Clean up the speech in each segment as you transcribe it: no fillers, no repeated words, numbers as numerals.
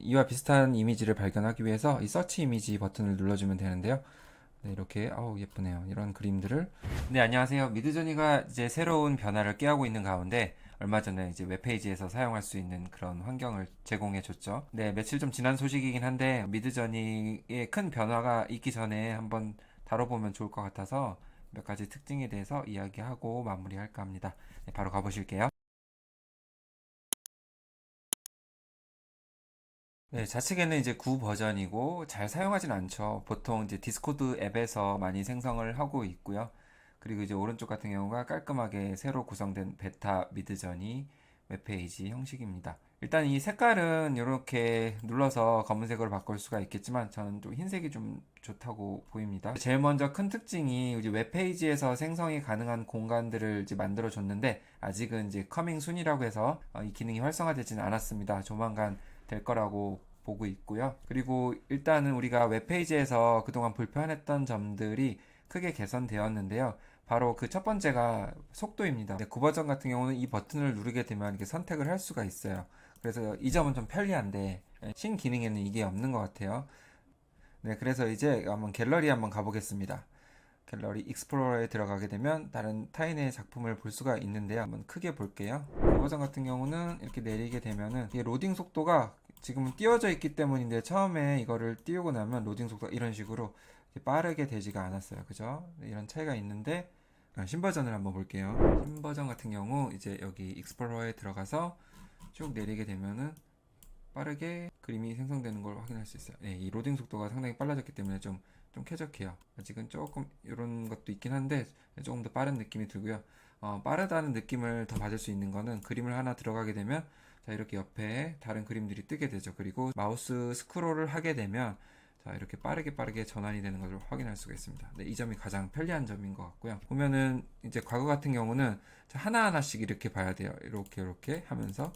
이와 비슷한 이미지를 발견하기 위해서 이 서치 이미지 버튼을 눌러주면 되는데요. 네, 이렇게 예쁘네요. 이런 그림들을. 네, 안녕하세요. 미드저니가 이제 새로운 변화를 꾀하고 있는 가운데 얼마 전에 이제 웹페이지에서 사용할 수 있는 그런 환경을 제공해 줬죠. 네, 며칠 좀 지난 소식이긴 한데 미드저니에 큰 변화가 있기 전에 한번 다뤄보면 좋을 것 같아서 몇 가지 특징에 대해서 이야기하고 마무리할까 합니다. 네, 바로 가보실게요. 네, 좌측에는 이제 구 버전이고 잘 사용하진 않죠. 보통 이제 디스코드 앱에서 많이 생성을 하고 있고요. 그리고 이제 오른쪽 같은 경우가 깔끔하게 새로 구성된 베타 미드저니 웹페이지 형식입니다. 일단 이 색깔은 이렇게 눌러서 검은색으로 바꿀 수가 있겠지만 저는 좀 흰색이 좀 좋다고 보입니다. 제일 먼저 큰 특징이 이제 웹페이지에서 생성이 가능한 공간들을 이제 만들어 줬는데 아직은 이제 커밍 순이라고 해서 이 기능이 활성화되지는 않았습니다. 조만간 될 거라고 보고 있고요. 그리고 일단은 우리가 웹페이지에서 그동안 불편했던 점들이 크게 개선되었는데요. 바로 그 첫 번째가 속도입니다. 네, 9버전 같은 경우는 이 버튼을 누르게 되면 이렇게 선택을 할 수가 있어요. 그래서 이 점은 좀 편리한데 신기능에는 이게 없는 것 같아요. 네, 그래서 이제 한번 갤러리 한번 가보겠습니다. 갤러리 익스플로러에 들어가게 되면 다른 타인의 작품을 볼 수가 있는데요. 한번 크게 볼게요. 이 버전 같은 경우는 이렇게 내리게 되면은 이게 로딩 속도가 지금은 띄워져 있기 때문인데 처음에 이거를 띄우고 나면 로딩 속도가 이런 식으로 빠르게 되지가 않았어요. 그죠? 이런 차이가 있는데 신버전을 한번 볼게요. 신버전 같은 경우 이제 여기 익스플로러에 들어가서 쭉 내리게 되면은 빠르게 그림이 생성되는 걸 확인할 수 있어요. 네, 이 로딩 속도가 상당히 빨라졌기 때문에 좀 쾌적해요. 아직은 조금 이런 것도 있긴 한데 조금 더 빠른 느낌이 들고요. 빠르다는 느낌을 더 받을 수 있는 거는 그림을 하나 들어가게 되면 자, 이렇게 옆에 다른 그림들이 뜨게 되죠. 그리고 마우스 스크롤을 하게 되면 자, 이렇게 빠르게 전환이 되는 것을 확인할 수가 있습니다. 네, 이 점이 가장 편리한 점인 것 같고요. 보면은 이제 과거 같은 경우는 하나하나씩 이렇게 봐야 돼요. 이렇게 하면서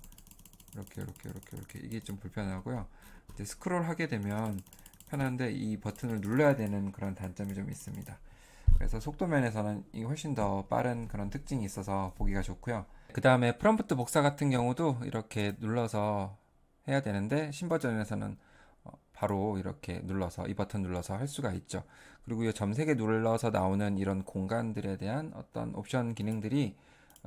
이렇게 이게 좀 불편하고요. 이제 스크롤 하게 되면 편한데 이 버튼을 눌러야 되는 그런 단점이 좀 있습니다. 그래서 속도 면에서는 이 훨씬 더 빠른 그런 특징이 있어서 보기가 좋고요. 그 다음에 프롬프트 복사 같은 경우도 이렇게 눌러서 해야 되는데 신버전에서는 바로 이렇게 눌러서 이 버튼 눌러서 할 수가 있죠. 그리고 이 점 3개 눌러서 나오는 이런 공간들에 대한 어떤 옵션 기능들이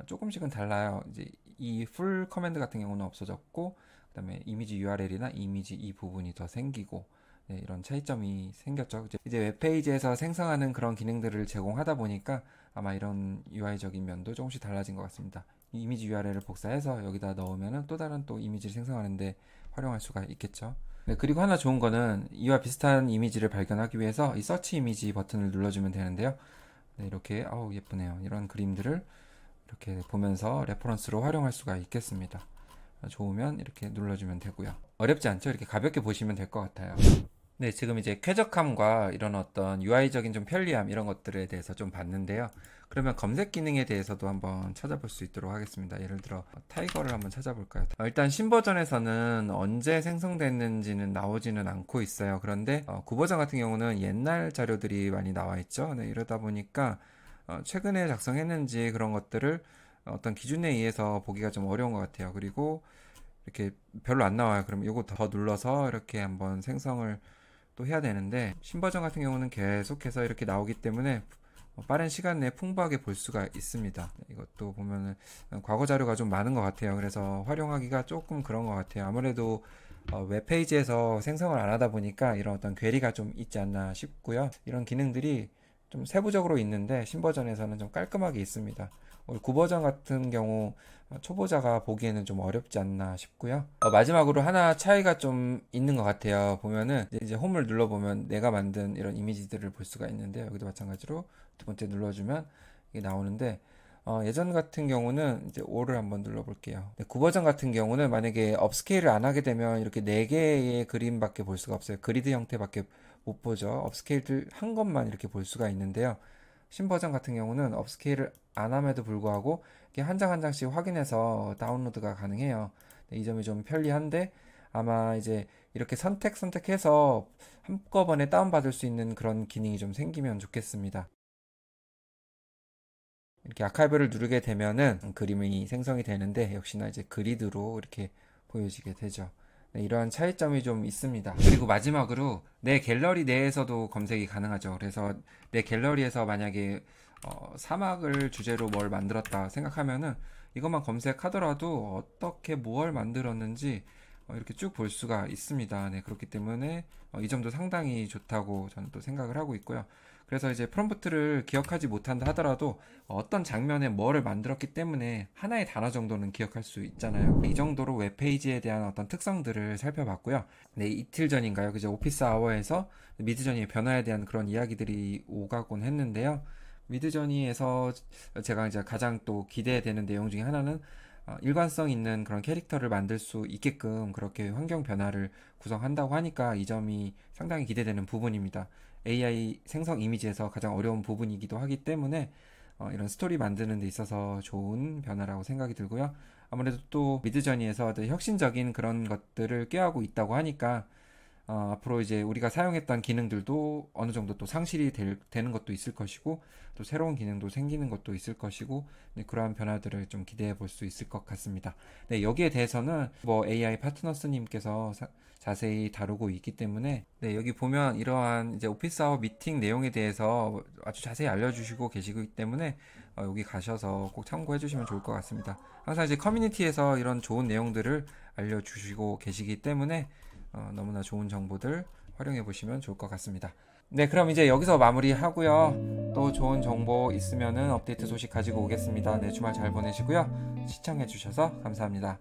조금씩은 달라요. 이제 이 풀 커맨드 같은 경우는 없어졌고 그다음에 이미지 URL이나 이미지 이 부분이 더 생기고 네, 이런 차이점이 생겼죠. 이제 웹페이지에서 생성하는 그런 기능들을 제공하다 보니까 아마 이런 UI적인 면도 조금씩 달라진 것 같습니다. 이 이미지 URL을 복사해서 여기다 넣으면 또 다른 또 이미지를 생성하는데 활용할 수가 있겠죠. 네, 그리고 하나 좋은 거는 이와 비슷한 이미지를 발견하기 위해서 이 서치 이미지 버튼을 눌러주면 되는데요. 네, 이렇게 예쁘네요. 이런 그림들을 이렇게 보면서 레퍼런스로 활용할 수가 있겠습니다. 좋으면 이렇게 눌러주면 되고요. 어렵지 않죠? 이렇게 가볍게 보시면 될 것 같아요. 네, 지금 이제 쾌적함과 이런 어떤 UI적인 좀 편리함 이런 것들에 대해서 좀 봤는데요. 그러면 검색 기능에 대해서도 한번 찾아볼 수 있도록 하겠습니다. 예를 들어 타이거를 한번 찾아볼까요? 일단 신버전에서는 언제 생성됐는지는 나오지는 않고 있어요. 그런데 9버전 같은 경우는 옛날 자료들이 많이 나와 있죠. 네, 이러다 보니까 최근에 작성했는지 그런 것들을 어떤 기준에 의해서 보기가 좀 어려운 것 같아요. 그리고 이렇게 별로 안 나와요. 그럼 이거 더 눌러서 이렇게 한번 생성을 또 해야 되는데 신버전 같은 경우는 계속해서 이렇게 나오기 때문에 빠른 시간 내에 풍부하게 볼 수가 있습니다. 이것도 보면은 과거 자료가 좀 많은 것 같아요. 그래서 활용하기가 조금 그런 것 같아요. 아무래도 웹페이지에서 생성을 안 하다 보니까 이런 어떤 괴리가 좀 있지 않나 싶고요. 이런 기능들이 좀 세부적으로 있는데 신버전에서는 좀 깔끔하게 있습니다. 9버전 같은 경우 초보자가 보기에는 좀 어렵지 않나 싶고요. 마지막으로 하나 차이가 좀 있는 것 같아요. 보면은 이제 홈을 눌러보면 내가 만든 이런 이미지들을 볼 수가 있는데 여기도 마찬가지로 두 번째 눌러주면 이게 나오는데 예전 같은 경우는 이제 5를 한번 눌러볼게요. 9버전 같은 경우는 만약에 업스케일을 안 하게 되면 이렇게 4개의 그림밖에 볼 수가 없어요. 그리드 형태밖에 못 보죠. 업스케일을 한 것만 이렇게 볼 수가 있는데요. 신버전 같은 경우는 업스케일을 안 함에도 불구하고 이렇게 한 장 한 장씩 확인해서 다운로드가 가능해요. 이 점이 좀 편리한데 아마 이제 이렇게 선택해서 한꺼번에 다운받을 수 있는 그런 기능이 좀 생기면 좋겠습니다. 이렇게 아카이브를 누르게 되면은 그림이 생성이 되는데 역시나 이제 그리드로 이렇게 보여지게 되죠. 네, 이러한 차이점이 좀 있습니다. 그리고 마지막으로 내 갤러리 내에서도 검색이 가능하죠. 그래서 내 갤러리에서 만약에 사막을 주제로 뭘 만들었다 생각하면은 이것만 검색하더라도 어떻게 뭘 만들었는지 이렇게 쭉 볼 수가 있습니다. 네, 그렇기 때문에 이 점도 상당히 좋다고 저는 또 생각을 하고 있고요. 그래서 이제 프롬프트를 기억하지 못한다 하더라도 어떤 장면에 뭐를 만들었기 때문에 하나의 단어 정도는 기억할 수 있잖아요. 이 정도로 웹페이지에 대한 어떤 특성들을 살펴봤고요. 네, 이틀 전인가요? 그죠? 오피스 아워에서 미드저니의 변화에 대한 그런 이야기들이 오가곤 했는데요. 미드저니에서 제가 이제 가장 또 기대되는 내용 중에 하나는 일관성 있는 그런 캐릭터를 만들 수 있게끔 그렇게 환경 변화를 구성한다고 하니까 이 점이 상당히 기대되는 부분입니다. AI 생성 이미지에서 가장 어려운 부분이기도 하기 때문에 이런 스토리 만드는 데 있어서 좋은 변화라고 생각이 들고요. 아무래도 또 미드저니에서 혁신적인 그런 것들을 꾀하고 있다고 하니까 앞으로 이제 우리가 사용했던 기능들도 어느 정도 또 상실이 되는 것도 있을 것이고 또 새로운 기능도 생기는 것도 있을 것이고 네, 그러한 변화들을 좀 기대해 볼 수 있을 것 같습니다. 네, 여기에 대해서는 뭐 AI 파트너스님께서 자세히 다루고 있기 때문에 네, 여기 보면 이러한 이제 오피스 아워 미팅 내용에 대해서 아주 자세히 알려주시고 계시기 때문에 여기 가셔서 꼭 참고해 주시면 좋을 것 같습니다. 항상 이제 커뮤니티에서 이런 좋은 내용들을 알려주시고 계시기 때문에 너무나 좋은 정보들 활용해 보시면 좋을 것 같습니다. 네, 그럼 이제 여기서 마무리하고요. 또 좋은 정보 있으면은 업데이트 소식 가지고 오겠습니다. 네, 주말 잘 보내시고요. 시청해 주셔서 감사합니다.